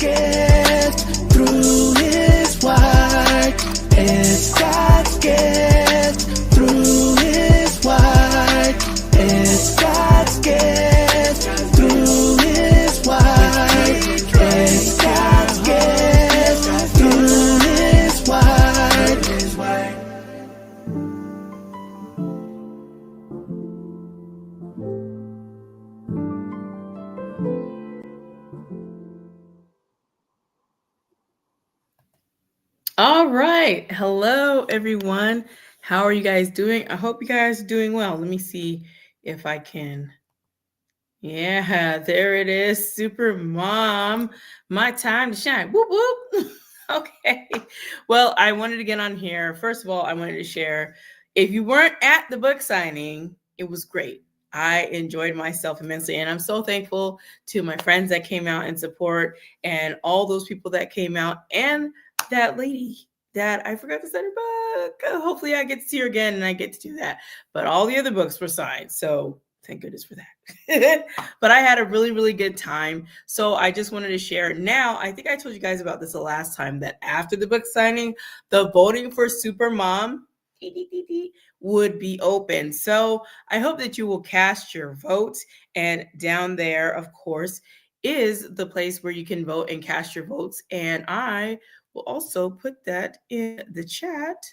gift through His word. It's God's gift through His word. It's God's gift through His word. It's God's gift through His word. All right. Hello, everyone. How are you guys doing? I hope you guys are doing well. Let me see if I can. Yeah, there it is. Super mom. My time to shine. Whoop, whoop. Okay. Well, I wanted to get on here. First of all, I wanted to share if you weren't at the book signing, it was great. I enjoyed myself immensely. And I'm so thankful to my friends that came out in support and all those people that came out and that lady that I forgot to send her book. Hopefully I get to see her again and I get to do that. But all the other books were signed. So thank goodness for that. But I had a really, really good time. So I just wanted to share. Now, I think I told you guys about this the last time that after the book signing, the voting for Super Mom would be open. So I hope that you will cast your vote. And down there, of course, is the place where you can vote and cast your votes. And I will also put that in the chat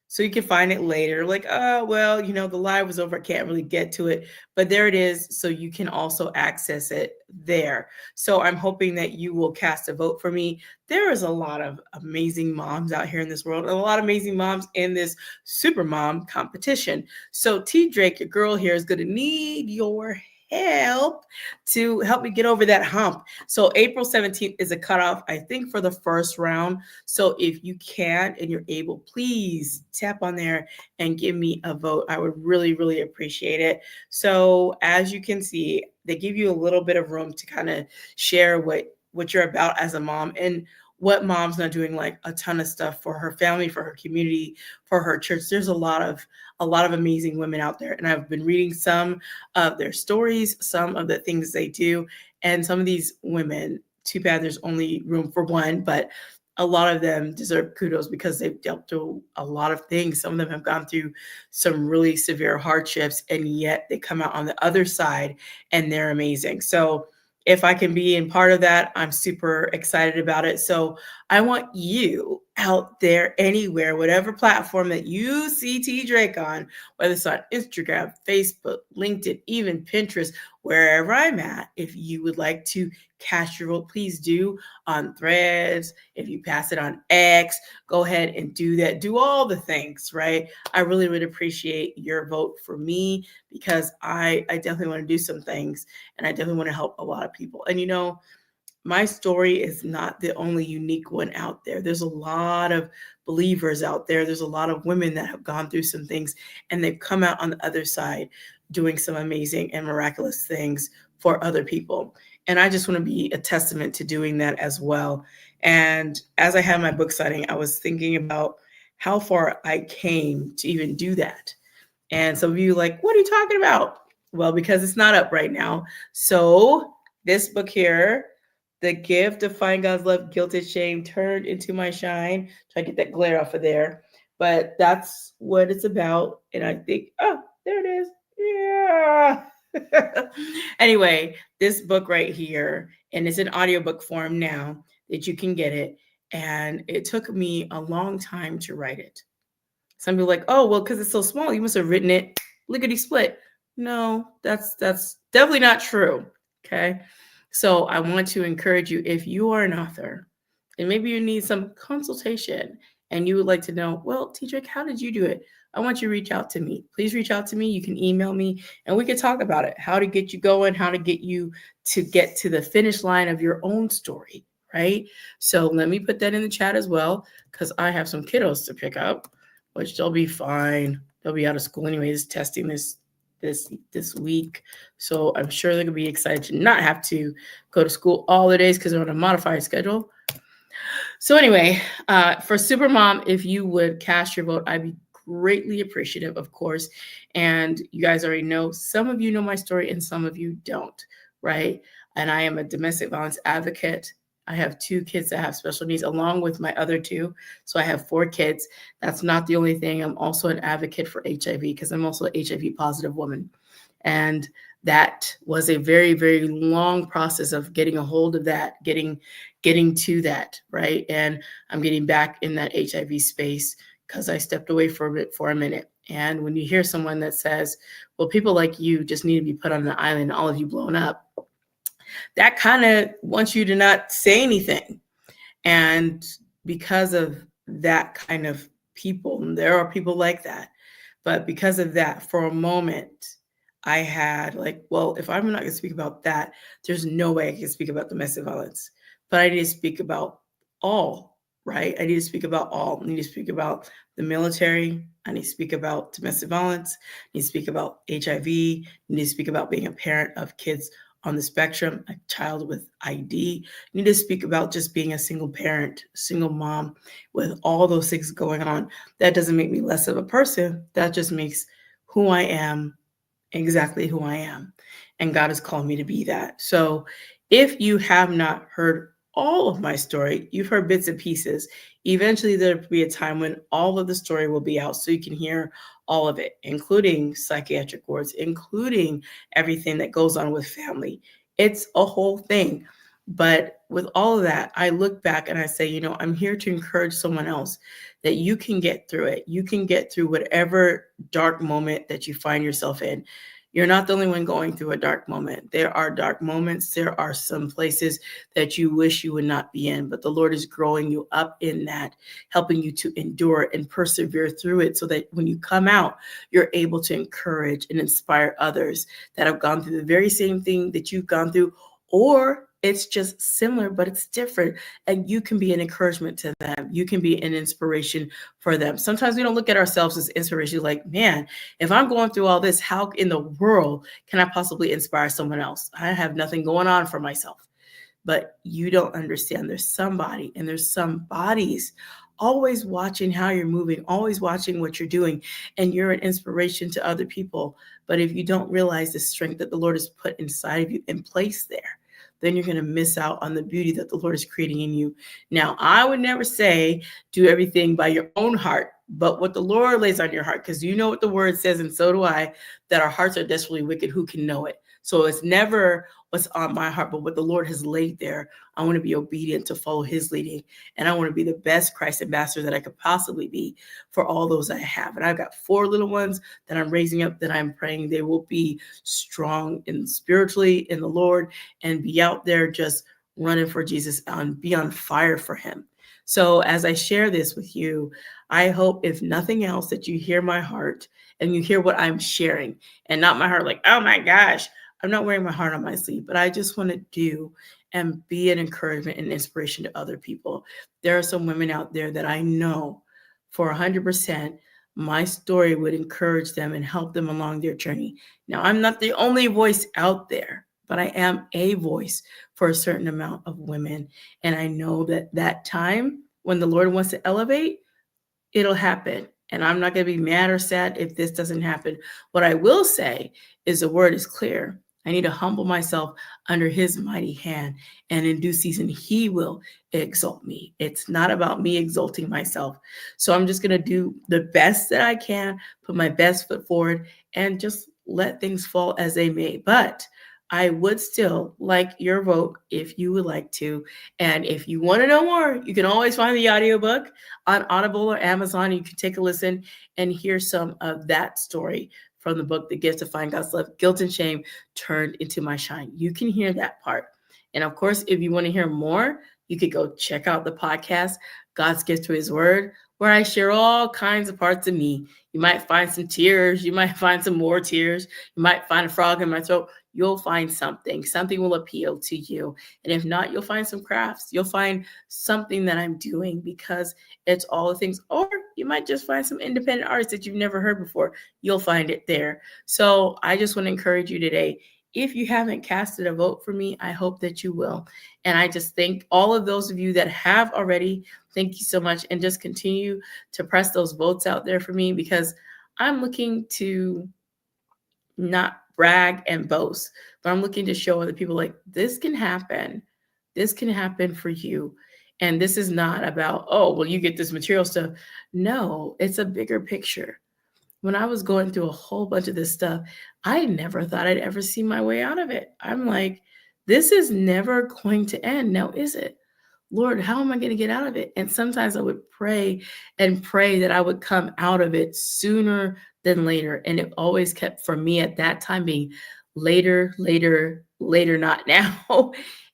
so you can find it later. Like, well, the live was over. I can't really get to it, but there it is. So you can also access it there. So I'm hoping that you will cast a vote for me. There is a lot of amazing moms out here in this world, and a lot of amazing moms in this Super Mom competition. So T Drake, your girl here, is going to need your help to help me get over that hump. So April 17th is a cutoff, I think, for the first round. So if you can and you're able, please tap on there and give me a vote. I would really, really appreciate it. So as you can see, they give you a little bit of room to kind of share what you're about as a mom and what mom's not doing, like a ton of stuff for her family, for her community, for her church. There's a lot of amazing women out there. And I've been reading some of their stories, some of the things they do. And some of these women, too bad there's only room for one, but a lot of them deserve kudos because they've dealt through a lot of things. Some of them have gone through some really severe hardships, and yet they come out on the other side and they're amazing. So if I can be in part of that, I'm super excited about it. So I want you out there anywhere, whatever platform that you see T Drake on, whether it's on Instagram, Facebook, LinkedIn, even Pinterest, wherever I'm at, if you would like to cast your vote, please do on Threads. If you pass it on X, go ahead and do that. Do all the things, right? I really would appreciate your vote for me because I definitely want to do some things and I definitely want to help a lot of people. And my story is not the only unique one out there. There's a lot of believers out there. There's a lot of women that have gone through some things and they've come out on the other side doing some amazing and miraculous things for other people. And I just want to be a testament to doing that as well. And as I had my book signing, I was thinking about how far I came to even do that. And some of you like, what are you talking about? Well, because it's not up right now. So this book here, The Gift of Find God's Love, Guilt and Shame Turned into My Shine. Try to get that glare off of there. But that's what it's about. And I think, oh, there it is. Yeah. Anyway, this book right here, and it's in audiobook form now that you can get it. And it took me a long time to write it. Some people are like, oh, well, because it's so small, you must have written it lickety split. No, that's definitely not true. Okay. So I want to encourage you, if you are an author and maybe you need some consultation and you would like to know, well, T Drake, how did you do it? I want you to reach out to me. Please reach out to me. You can email me and we can talk about it, how to get you going, how to get you to get to the finish line of your own story, right? So let me put that in the chat as well, because I have some kiddos to pick up, which they'll be fine. They'll be out of school anyways, testing this week. So I'm sure they're gonna be excited to not have to go to school all the days because they're on a modified schedule. So anyway, for Supermom, if you would cast your vote, I'd be greatly appreciative, of course. And you guys already know, some of you know my story and some of you don't, right? And I am a domestic violence advocate. I have 2 kids that have special needs along with my other 2. So I have 4 kids. That's not the only thing. I'm also an advocate for HIV because I'm also an HIV positive woman. And that was a very, very long process of getting a hold of that, getting to that, right? And I'm getting back in that HIV space because I stepped away for a minute. And when you hear someone that says, well, people like you just need to be put on an island, all of you blown up, that kind of wants you to not say anything. And because of that kind of people, and there are people like that, but because of that, for a moment, I had like, well, if I'm not going to speak about that, there's no way I can speak about domestic violence. But I need to speak about all, right? I need to speak about all. I need to speak about the military. I need to speak about domestic violence. I need to speak about HIV. I need to speak about being a parent of kids on the spectrum, a child with ID. I need to speak about just being a single parent, single mom with all those things going on. That doesn't make me less of a person. That just makes who I am exactly who I am. And God has called me to be that. So if you have not heard all of my story, you've heard bits and pieces. Eventually, there'll be a time when all of the story will be out so you can hear all of it, including psychiatric wards, including everything that goes on with family. It's a whole thing. But with all of that, I look back and I say, you know, I'm here to encourage someone else that you can get through it. You can get through whatever dark moment that you find yourself in. You're not the only one going through a dark moment. There are dark moments. There are some places that you wish you would not be in, but the Lord is growing you up in that, helping you to endure and persevere through it so that when you come out, you're able to encourage and inspire others that have gone through the very same thing that you've gone through, or it's just similar, but it's different. And you can be an encouragement to them. You can be an inspiration for them. Sometimes we don't look at ourselves as inspiration, like, man, if I'm going through all this, how in the world can I possibly inspire someone else? I have nothing going on for myself. But you don't understand. There's somebody and there's some bodies always watching how you're moving, always watching what you're doing, and you're an inspiration to other people. But if you don't realize the strength that the Lord has put inside of you and placed there, then you're going to miss out on the beauty that the Lord is creating in you. Now, I would never say do everything by your own heart, but what the Lord lays on your heart, because you know what the word says, and so do I, that our hearts are desperately wicked. Who can know it? So it's never what's on my heart, but what the Lord has laid there. I want to be obedient to follow his leading. And I want to be the best Christ ambassador that I could possibly be for all those I have. And I've got 4 little ones that I'm raising up that I'm praying they will be strong and spiritually in the Lord and be out there just running for Jesus and be on fire for him. So as I share this with you, I hope if nothing else that you hear my heart and you hear what I'm sharing and not my heart like, oh my gosh, I'm not wearing my heart on my sleeve, but I just want to do and be an encouragement and inspiration to other people. There are some women out there that I know for 100%, my story would encourage them and help them along their journey. Now, I'm not the only voice out there, but I am a voice for a certain amount of women. And I know that that time when the Lord wants to elevate, it'll happen. And I'm not going to be mad or sad if this doesn't happen. What I will say is the word is clear. I need to humble myself under his mighty hand. And in due season, he will exalt me. It's not about me exalting myself. So I'm just going to do the best that I can, put my best foot forward, and just let things fall as they may. But I would still like your vote if you would like to. And if you want to know more, you can always find the audiobook on Audible or Amazon. You can take a listen and hear some of that story from the book, The Gift to Find God's Love, Guilt and Shame Turned into My Shine. You can hear that part. And of course, if you want to hear more, you could go check out the podcast, God's Gift to His Word, where I share all kinds of parts of me. You might find some tears. You might find some more tears. You might find a frog in my throat. You'll find something. Something will appeal to you. And if not, you'll find some crafts. You'll find something that I'm doing because it's all the things. Or you might just find some independent artists that you've never heard before. You'll find it there. So I just want to encourage you today. If you haven't casted a vote for me, I hope that you will. And I just thank all of those of you that have already. Thank you so much. And just continue to press those votes out there for me because I'm looking to not brag and boast, but I'm looking to show other people like this can happen. this can happen for you. And this is not about, oh, well, you get this material stuff. No, it's a bigger picture. When I was going through a whole bunch of this stuff, I never thought I'd ever see my way out of it. I'm like, this is never going to end. Now, is it? Lord, how am I going to get out of it? And sometimes I would pray and pray that I would come out of it sooner than later. And it always kept, for me at that time, being later, later, later, not now.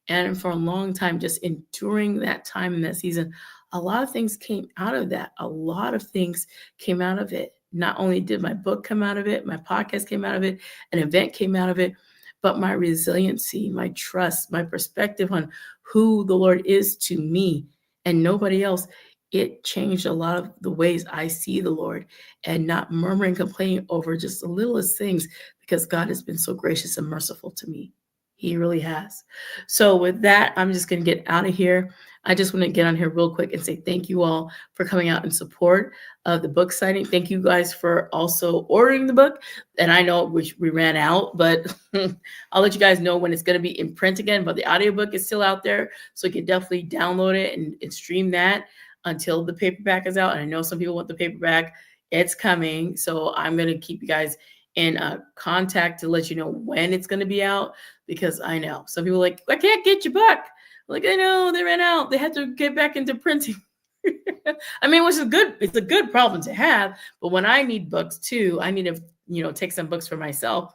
And for a long time, just enduring that time in that season, a lot of things came out of that. A lot of things came out of it. Not only did my book come out of it, my podcast came out of it, an event came out of it, but my resiliency, my trust, my perspective on who the Lord is to me and nobody else, it changed a lot of the ways I see the Lord, and not murmuring, complaining over just the littlest things, because God has been so gracious and merciful to me. He really has. So with that, I'm just going to get out of here. I just want to get on here real quick and say thank you all for coming out in support of the book signing. Thank you guys for also ordering the book. And I know we ran out, but I'll let you guys know when it's going to be in print again. But the audiobook is still out there, so you can definitely download it and stream that until the paperback is out. And I know some people want the paperback. It's coming. So I'm going to keep you guys in contact to let you know when it's going to be out, because I know some people are like, I can't get your book. Like, I know they ran out. They had to get back into printing. I mean, which is good. It's a good problem to have. But when I need books too, I need to, take some books for myself.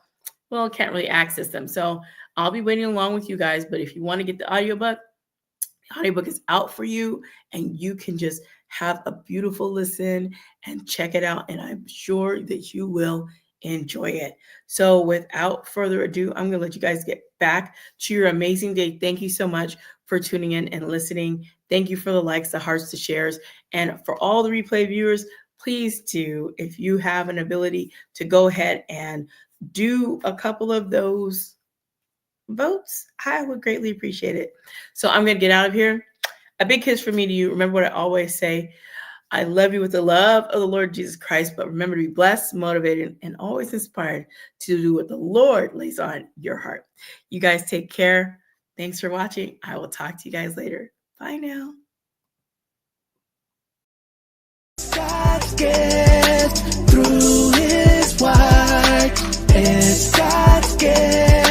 Well, I can't really access them. So I'll be waiting along with you guys. But if you want to get the audiobook is out for you, and you can just have a beautiful listen and check it out. And I'm sure that you will enjoy it. So without further ado, I'm going to let you guys get back to your amazing day. Thank you so much for tuning in and listening. Thank you for the likes, the hearts, the shares. And for all the replay viewers, please do, if you have an ability to go ahead and do a couple of those votes, I would greatly appreciate it. So I'm going to get out of here. A big kiss from me to you. Remember what I always say. I love you with the love of the Lord Jesus Christ, but remember to be blessed, motivated, and always inspired to do what the Lord lays on your heart. You guys take care. Thanks for watching. I will talk to you guys later. Bye now. God's gift through His word. It's God's gift.